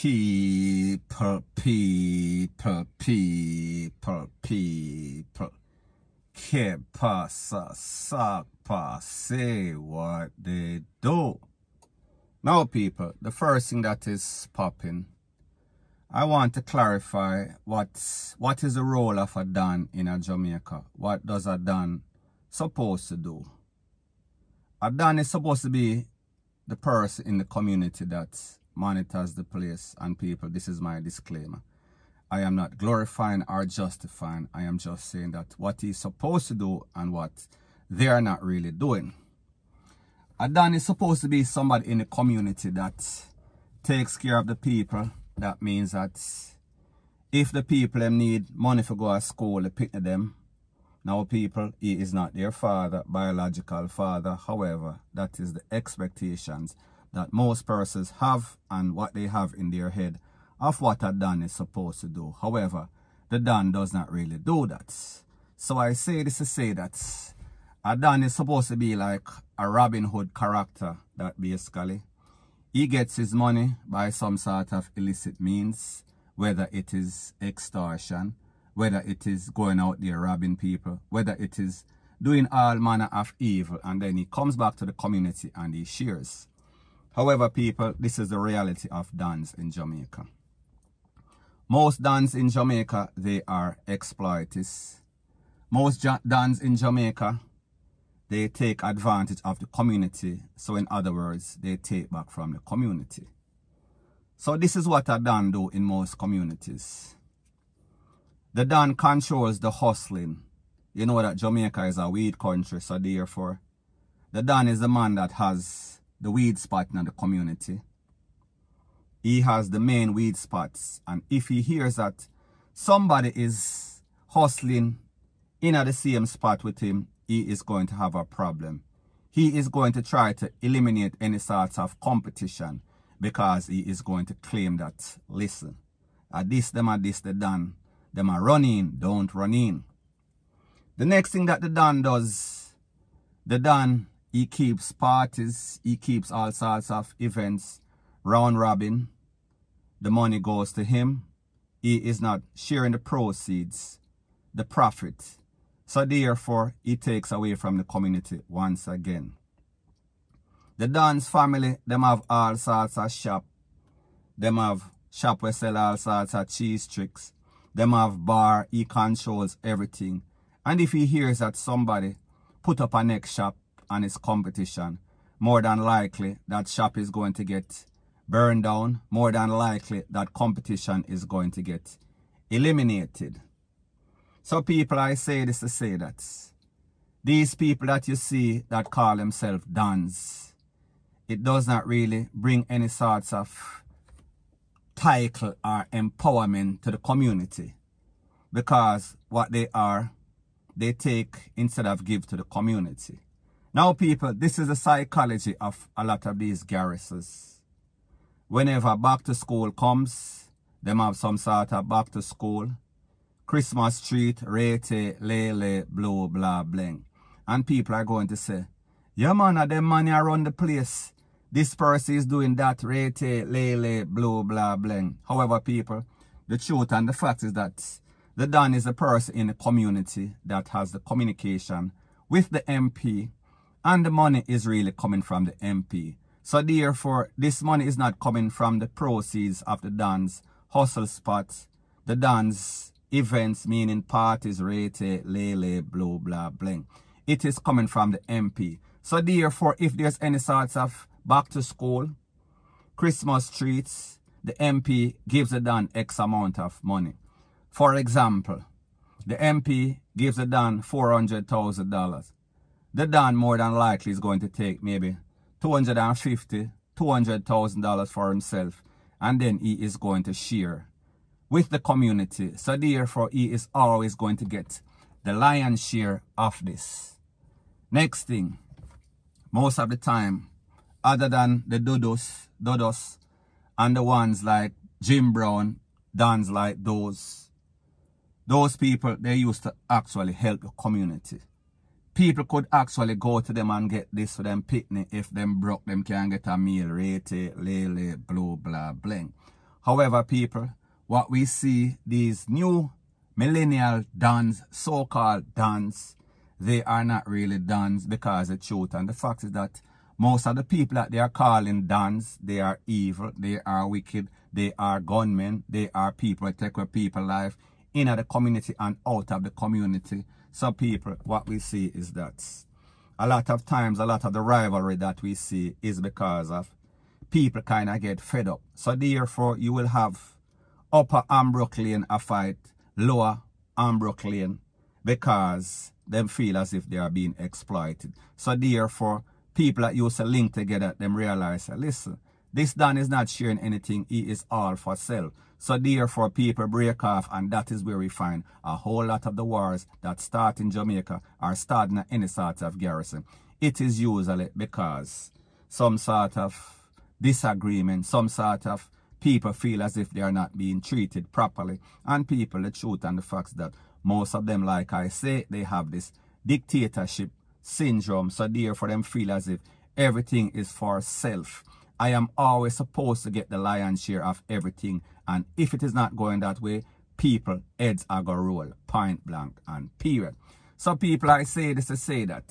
People. Que pasa, sakpa, say what they do. Now, people, the first thing that is popping, I want to clarify what is the role of a Don in a Jamaica. What does a Don supposed to do? A Don is supposed to be the person in the community that monitors the place. And people, this is my disclaimer. I am not glorifying or justifying. I am just saying that what he's supposed to do and what they are not really doing. A Don is supposed to be somebody in the community that takes care of the people. That means that if the people need money to go to school, they pick them. Now, people, he is not their father, biological father. However, that is the expectations that most persons have and what they have in their head of what a Don is supposed to do. However, the Don does not really do that. So I say this to say that a Don is supposed to be like a Robin Hood character that basically he gets his money by some sort of illicit means, whether it is extortion, whether it is going out there robbing people, whether it is doing all manner of evil, and then he comes back to the community and he shares. However, people, this is the reality of Dons in Jamaica. Most Dons in Jamaica, they are exploiters. Most Dons in Jamaica, they take advantage of the community. So in other words, they take back from the community. So this is what a Don do in most communities. The Don controls the hustling. You know that Jamaica is a weed country, so therefore, the Don is the man that has the weed spot in the community. He has the main weed spots, and if he hears that somebody is hustling in at the same spot with him, he is going to have a problem. He is going to try to eliminate any sorts of competition because he is going to claim that, listen, the Don, them are running, don't run in. The next thing that the Don does, the Don, he keeps parties, he keeps all sorts of events, round robin. The money goes to him. He is not sharing the proceeds, the profit. So therefore, he takes away from the community once again. The Don's family, them have all sorts of shop. Them have shop where sell all sorts of cheese tricks. Them have bar, he controls everything. And if he hears that somebody put up a next shop and it's competition, more than likely that shop is going to get burned down. More than likely that competition is going to get eliminated. So people, I say this to say that these people that you see that call themselves Dons, it does not really bring any sorts of title or empowerment to the community, because what they are, they take instead of give to the community. Now, people, this is the psychology of a lot of these garrisons. Whenever back to school comes, them have some sort of back to school, Christmas treat, rete, lele, blue, blah, bling. And people are going to say, yeah, man, them money around the place. This person is doing that, rete, lele, blue, blah, bling. However, people, the truth and the fact is that the Don is a person in the community that has the communication with the MP, and the money is really coming from the MP. So therefore, this money is not coming from the proceeds of the Don's hustle spots, the Don's events, meaning parties, rete, lele, blue, blah, bling. It is coming from the MP. So therefore, if there's any sorts of back to school, Christmas treats, the MP gives the Don X amount of money. For example, the MP gives the Don $400,000. The Don more than likely is going to take maybe $250,000, $200,000 for himself, and then he is going to share with the community. So therefore, he is always going to get the lion's share of this. Next thing, most of the time, other than the Dodos, and the ones like Jim Brown, Dons like those people, they used to actually help the community. People could actually go to them and get this for them picnic. If them broke, them can get a meal, rete, lele, blue, blah, bling. However, people, what we see, these new millennial dons, so-called dons, they are not really dons, because the truth and the fact is that most of the people that they are calling dons, they are evil, they are wicked, they are gunmen, they are people that take away people's life in the community and out of the community. So people, what we see is that a lot of times, a lot of the rivalry that we see is because of people kind of get fed up. So therefore, you will have upper Ambrook Lane a fight, lower Ambrook Lane, because them feel as if they are being exploited. So therefore, people that used to link together, them realize, listen, this Don is not sharing anything, he is all for self. So therefore, people break off, and that is where we find a whole lot of the wars that start in Jamaica or start in any sort of garrison. It is usually because some sort of disagreement, some sort of people feel as if they are not being treated properly. And people, the truth and the facts that most of them, like I say, they have this dictatorship syndrome. So therefore, them feel as if everything is for self. I am always supposed to get the lion's share of everything. And if it is not going that way, people, heads are going to roll, point blank and period. So people, I say this to say that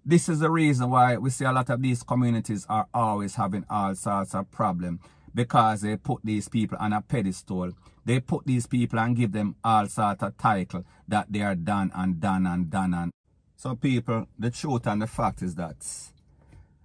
this is the reason why we see a lot of these communities are always having all sorts of problems, because they put these people on a pedestal. They put these people and give them all sorts of title that they are done and done and done. And so people, the truth and the fact is that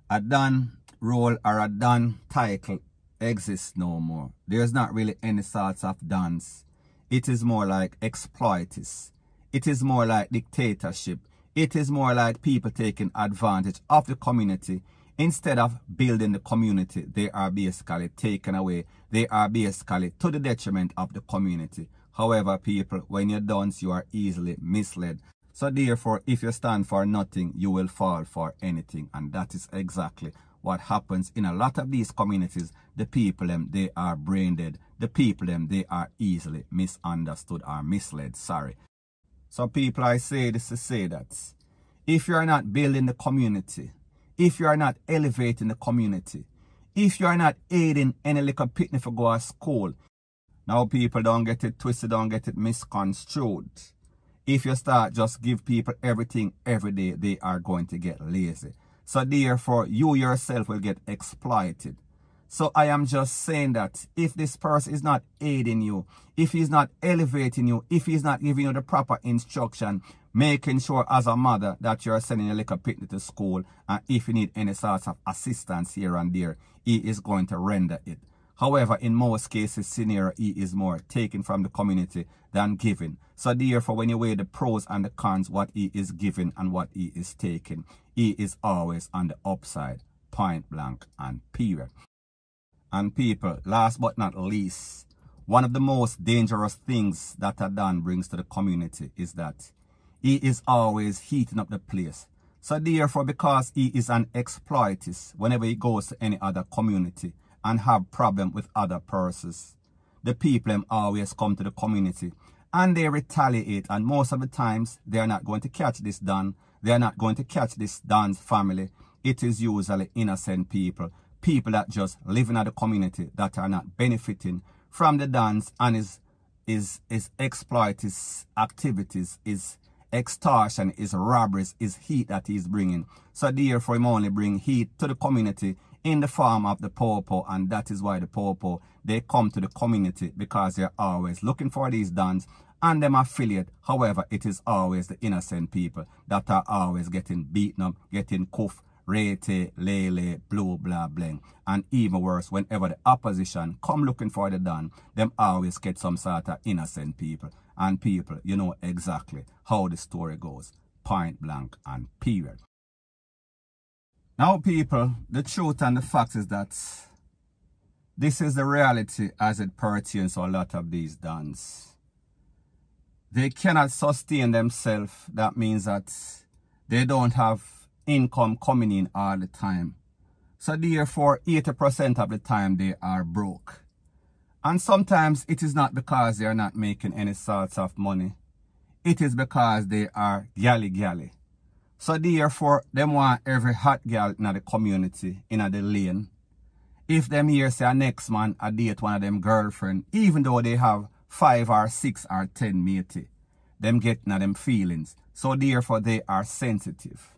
a done role or a done title exists no more. There's not really any sorts of dons. It is more like exploiters. It is more like dictatorship. It is more like people taking advantage of the community. Instead of building the community, they are basically taken away. They are basically to the detriment of the community. However, people, when you're done, you are easily misled. So therefore, if you stand for nothing, you will fall for anything. And that is exactly what happens in a lot of these communities. The people, they are brain dead. The people, they are easily misunderstood or misled. Sorry. So people, I say this to say that if you are not building the community, if you are not elevating the community, if you are not aiding any little pitney for go to school, now people, don't get it twisted, don't get it misconstrued. If you start just give people everything every day, they are going to get lazy. So therefore, you yourself will get exploited. So I am just saying that if this person is not aiding you, if he's not elevating you, if he's not giving you the proper instruction, making sure as a mother that you're sending your little picnic to school, and if you need any sort of assistance here and there, he is going to render it. However, in most cases, scenario, he is more taken from the community than given. So therefore, when you weigh the pros and the cons, what he is giving and what he is taking, he is always on the upside, point blank and period. And people, last but not least, one of the most dangerous things that a Don brings to the community is that he is always heating up the place. So therefore, because he is an exploitist, whenever he goes to any other community and have problem with other persons, the people always come to the community and they retaliate. And most of the times, they are not going to catch this Don. They are not going to catch this Don's family. It is usually innocent people. People that just live in the community that are not benefiting from the Dons and is exploit his activities, is extortion, is robberies, is heat that he's bringing. So therefore, he only bring heat to the community in the form of the popo, and that is why the popo, they come to the community because they're always looking for these Dons and them affiliate. However, it is always the innocent people that are always getting beaten up, getting cuffed, rete, lele, blue, blah, bling. And even worse, whenever the opposition come looking for the Don, them always get some sort of innocent people. And people, you know exactly how the story goes. Point blank and period. Now people, the truth and the fact is that this is the reality as it pertains to a lot of these Dons. They cannot sustain themselves. That means that they don't have income coming in all the time. So therefore, 80% of the time they are broke. And sometimes it is not because they are not making any sorts of money. It is because they are galley. So therefore, them want every hot girl in the community, in the lane. If them here say a next man a date one of them girlfriend, even though they have 5 or 6 or 10 matey, them getting at them feelings. So therefore they are sensitive.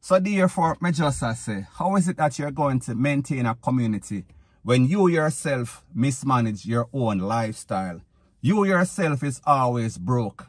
So therefore, me just say, how is it that you're going to maintain a community when you yourself mismanage your own lifestyle? You yourself is always broke.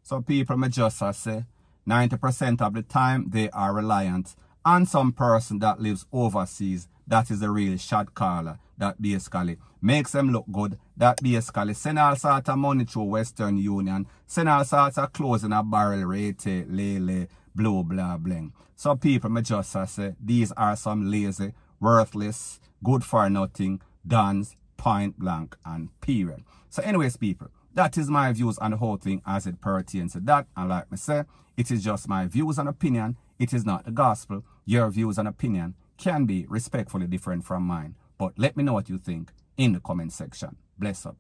So people, me just say, 90% of the time they are reliant on some person that lives overseas. That is a real shot caller. That basically makes them look good. That basically send all sorts of money through Western Union. Send all sorts of clothes in a barrel rate, lele, blue, blah, bling. So people, me just say, these are some lazy, worthless, good for nothing, dons, point blank, and period. So anyways, people, that is my views on the whole thing as it pertains to that. And like me say, it is just my views and opinion. It is not the gospel. Your views and opinion can be respectfully different from mine. But let me know what you think in the comment section. Bless up.